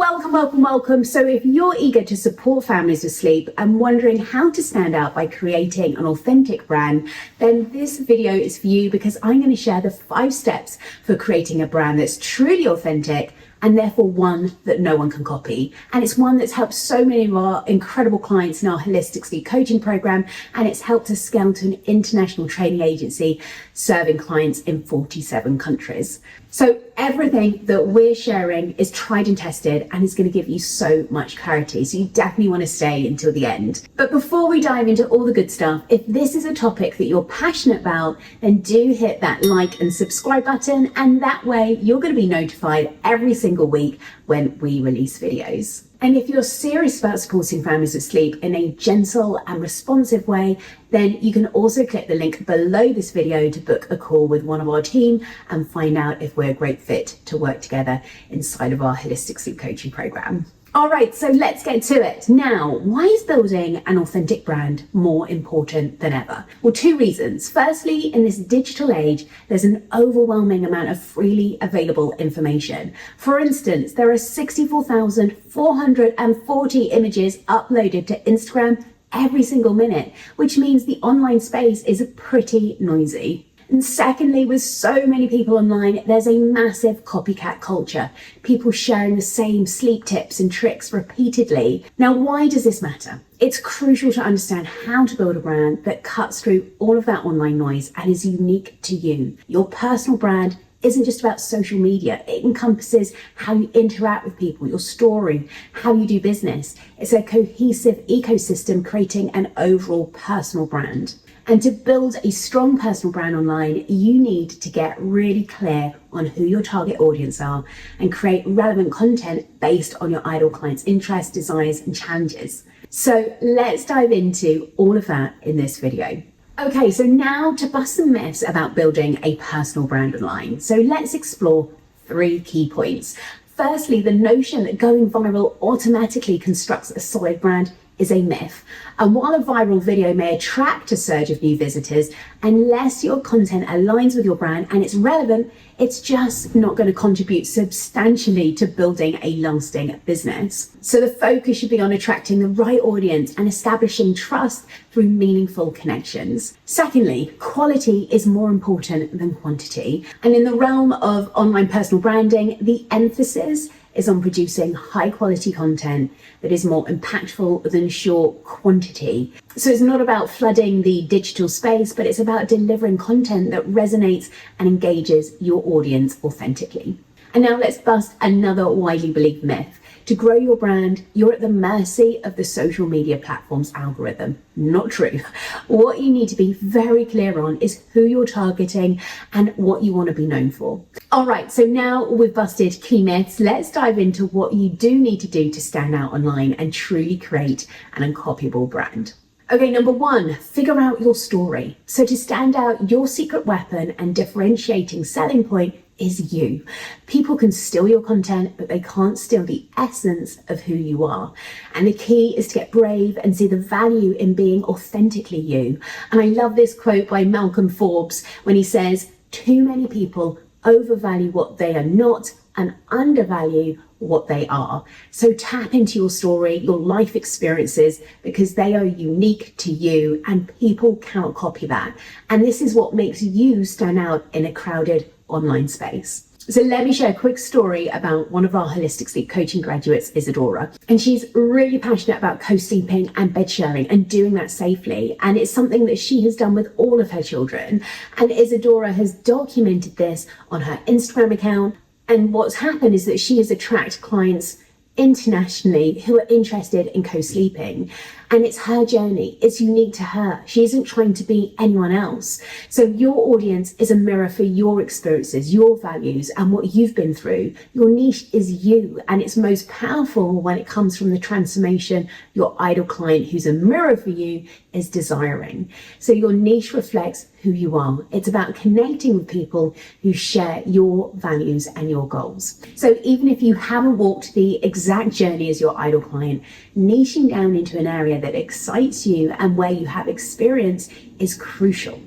Welcome. So if you're eager to support families with sleep and wondering how to stand out by creating an authentic brand, then this video is for you, because I'm going to share the 5 steps for creating a brand that's truly authentic and therefore one that no one can copy. And it's one that's helped so many of our incredible clients in our holistic sleep coaching program, and it's helped us scale to an international training agency serving clients in 47 countries. So everything that we're sharing is tried and tested and is going to give you so much clarity. So you definitely want to stay until the end. But before we dive into all the good stuff, if this is a topic that you're passionate about, then do hit that like and subscribe button. And that way you're going to be notified every single week when we release videos. And if you're serious about supporting families with sleep in a gentle and responsive way, then you can also click the link below this video to book a call with one of our team and find out if we're a great fit to work together inside of our holistic sleep coaching program. All right, so let's get to it. Now, why is building an authentic brand more important than ever? Well, 2 reasons. Firstly, in this digital age, there's an overwhelming amount of freely available information. For instance, there are 64,440 images uploaded to Instagram every single minute, which means the online space is pretty noisy. And secondly, with so many people online, there's a massive copycat culture. People sharing the same sleep tips and tricks repeatedly. Now, why does this matter? It's crucial to understand how to build a brand that cuts through all of that online noise and is unique to you. Your personal brand isn't just about social media. It encompasses how you interact with people, your story, how you do business. It's a cohesive ecosystem creating an overall personal brand. And to build a strong personal brand online, you need to get really clear on who your target audience are and create relevant content based on your ideal client's interests, desires, and challenges. So let's dive into all of that in this video. Okay, so now to bust some myths about building a personal brand online. So let's explore 3 key points. Firstly, the notion that going viral automatically constructs a solid brand is a myth. And while a viral video may attract a surge of new visitors, unless your content aligns with your brand and it's relevant, it's just not going to contribute substantially to building a lasting business. So the focus should be on attracting the right audience and establishing trust through meaningful connections. Secondly, quality is more important than quantity. And in the realm of online personal branding, the emphasis is on producing high quality content that is more impactful than sheer quantity. So it's not about flooding the digital space, but it's about delivering content that resonates and engages your audience authentically. And now let's bust another widely believed myth. To grow your brand, you're at the mercy of the social media platform's algorithm. Not true. What you need to be very clear on is who you're targeting and what you want to be known for. All right, so now we've busted key myths. Let's dive into what you do need to do to stand out online and truly create an uncopyable brand. Okay, number 1, figure out your story. So to stand out, your secret weapon and differentiating selling point is you. People can steal your content, but they can't steal the essence of who you are. And the key is to get brave and see the value in being authentically you. And I love this quote by Malcolm Forbes when he says, "Too many people overvalue what they are not and undervalue what they are." So tap into your story, your life experiences, because they are unique to you and people cannot copy that. And this is what makes you stand out in a crowded online space. So let me share a quick story about one of our holistic sleep coaching graduates, Isadora. And she's really passionate about co-sleeping and bed sharing and doing that safely. And it's something that she has done with all of her children. And Isadora has documented this on her Instagram account. And what's happened is that she has attracted clients internationally who are interested in co-sleeping. And it's her journey. It's unique to her. She isn't trying to be anyone else. So your audience is a mirror for your experiences, your values, and what you've been through. Your niche is you, and it's most powerful when it comes from the transformation your ideal client, who's a mirror for you, is desiring. So your niche reflects who you are. It's about connecting with people who share your values and your goals. So even if you haven't walked the exact journey as your ideal client, niching down into an area area that excites you and where you have experience is crucial.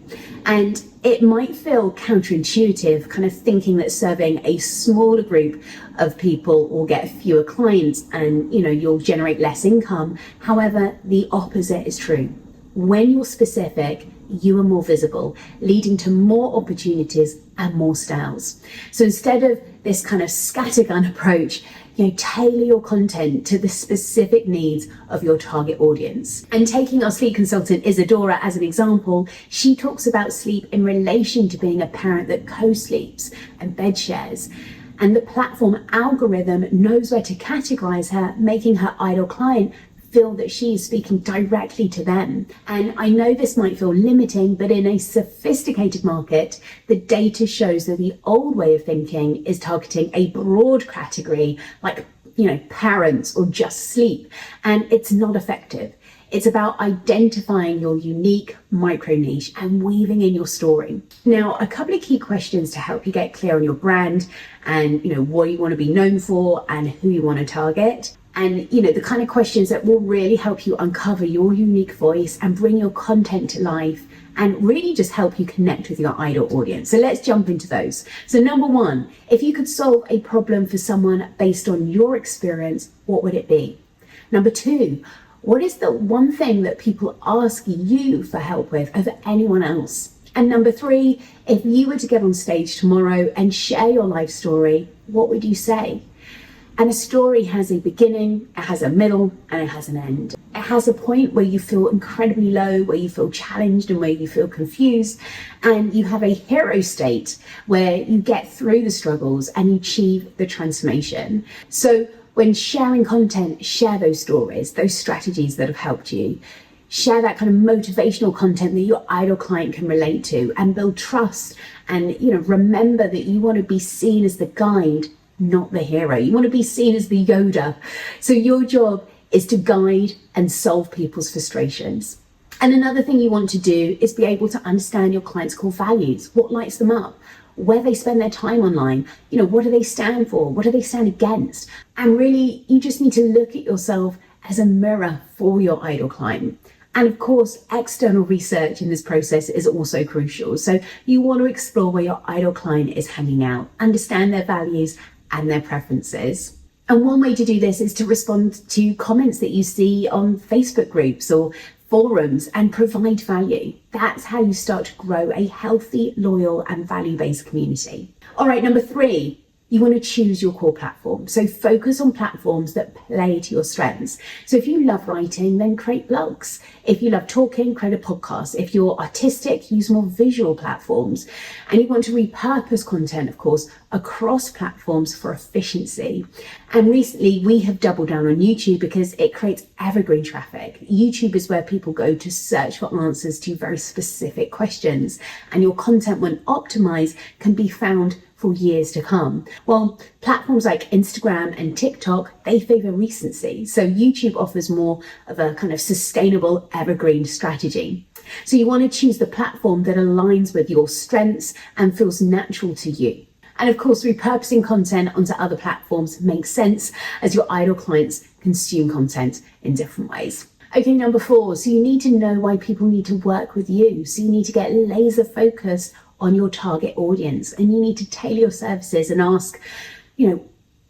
And it might feel counterintuitive, kind of thinking that serving a smaller group of people will get fewer clients and, you'll generate less income. However, the opposite is true. When you're specific, you are more visible, leading to more opportunities and more sales. So instead of this kind of scattergun approach, tailor your content to the specific needs of your target audience. And taking our sleep consultant Isadora as an example, she talks about sleep in relation to being a parent that co-sleeps and bed shares. And the platform algorithm knows where to categorize her, making her ideal client feel that she is speaking directly to them. And I know this might feel limiting, but in a sophisticated market, the data shows that the old way of thinking is targeting a broad category like, parents or just sleep. And it's not effective. It's about identifying your unique micro niche and weaving in your story. Now, a couple of key questions to help you get clear on your brand and, what you want to be known for and who you want to target. And, the kind of questions that will really help you uncover your unique voice and bring your content to life and really just help you connect with your ideal audience. So let's jump into those. So number one, if you could solve a problem for someone based on your experience, what would it be? Number two, what is the one thing that people ask you for help with over anyone else? And number three, if you were to get on stage tomorrow and share your life story, what would you say? And a story has a beginning, it has a middle, and it has an end. It has a point where you feel incredibly low, where you feel challenged and where you feel confused. And you have a hero state where you get through the struggles and you achieve the transformation. So when sharing content, share those stories, those strategies that have helped you. Share that kind of motivational content that your ideal client can relate to and build trust. And, remember that you want to be seen as the guide, not the hero. You want to be seen as the Yoda. So your job is to guide and solve people's frustrations. And another thing you want to do is be able to understand your clients' core values, what lights them up, where they spend their time online, what do they stand for, what do they stand against? And really, you just need to look at yourself as a mirror for your ideal client. And of course, external research in this process is also crucial. So you want to explore where your ideal client is hanging out, understand their values and their preferences. And one way to do this is to respond to comments that you see on Facebook groups or forums and provide value. That's how you start to grow a healthy, loyal and value-based community. All right, number three, you want to choose your core platform. So focus on platforms that play to your strengths. So if you love writing, then create blogs. If you love talking, create a podcast. If you're artistic, use more visual platforms. And you want to repurpose content, of course, across platforms for efficiency. And recently we have doubled down on YouTube because it creates evergreen traffic. YouTube is where people go to search for answers to very specific questions. And your content, when optimized, can be found for years to come. Well, platforms like Instagram and TikTok, they favor recency. So YouTube offers more of a kind of sustainable evergreen strategy. So you want to choose the platform that aligns with your strengths and feels natural to you. And of course, repurposing content onto other platforms makes sense as your ideal clients consume content in different ways. Okay, number four, so you need to know why people need to work with you. So you need to get laser focused on your target audience, and you need to tailor your services and ask,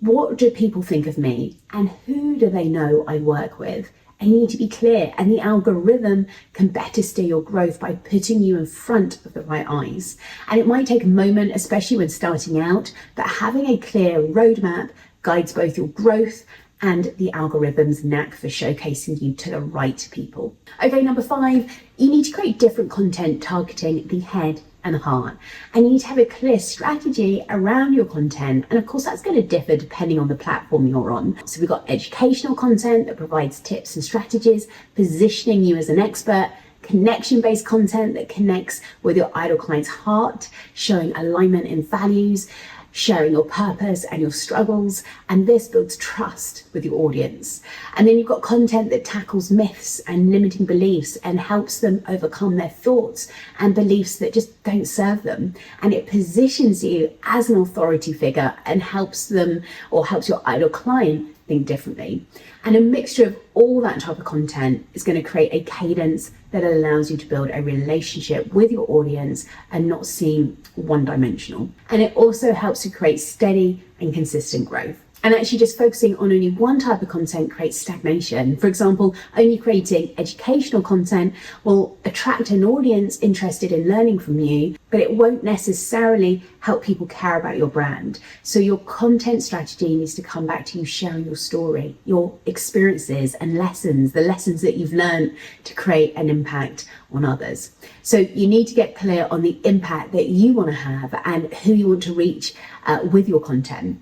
what do people think of me and who do they know I work with? And you need to be clear, and the algorithm can better steer your growth by putting you in front of the right eyes. And it might take a moment, especially when starting out, but having a clear roadmap guides both your growth and the algorithm's knack for showcasing you to the right people. Okay, number five, you need to create different content targeting the head and heart. And you need to have a clear strategy around your content. And of course, that's going to differ depending on the platform you're on. So we've got educational content that provides tips and strategies, positioning you as an expert, connection-based content that connects with your ideal client's heart, showing alignment in values, sharing your purpose and your struggles, and this builds trust with your audience. And then you've got content that tackles myths and limiting beliefs and helps them overcome their thoughts and beliefs that just don't serve them. And it positions you as an authority figure and helps them, or helps your ideal client, think differently. And a mixture of all that type of content is going to create a cadence that allows you to build a relationship with your audience and not seem one-dimensional. And it also helps to create steady and consistent growth. And actually just focusing on only one type of content creates stagnation. For example, only creating educational content will attract an audience interested in learning from you, but it won't necessarily help people care about your brand. So your content strategy needs to come back to you sharing your story, your experiences and lessons, the lessons that you've learned to create an impact on others. So you need to get clear on the impact that you want to have and who you want to reach with your content.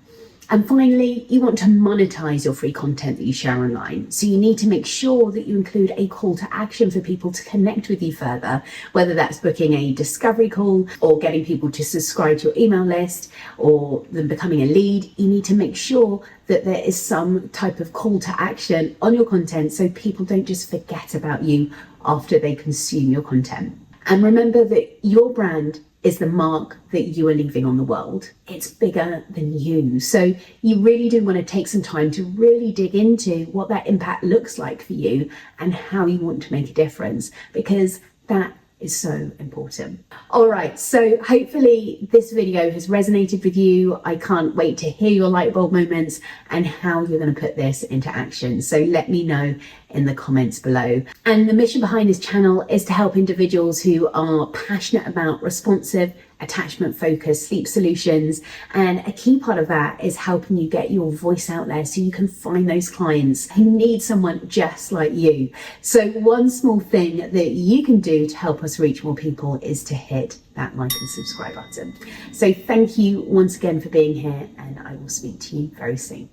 And finally, you want to monetize your free content that you share online. So you need to make sure that you include a call to action for people to connect with you further, whether that's booking a discovery call or getting people to subscribe to your email list or them becoming a lead. You need to make sure that there is some type of call to action on your content so people don't just forget about you after they consume your content. And remember that your brand is the mark that you are leaving on the world. It's bigger than you. So you really do want to take some time to really dig into what that impact looks like for you and how you want to make a difference, because that is so important. All right, so hopefully this video has resonated with you. I can't wait to hear your light bulb moments and how you're going to put this into action. So let me know in the comments below. And the mission behind this channel is to help individuals who are passionate about responsive, attachment focused sleep solutions. And a key part of that is helping you get your voice out there so you can find those clients who need someone just like you. So one small thing that you can do to help us reach more people is to hit that like and subscribe button. So thank you once again for being here, and I will speak to you very soon.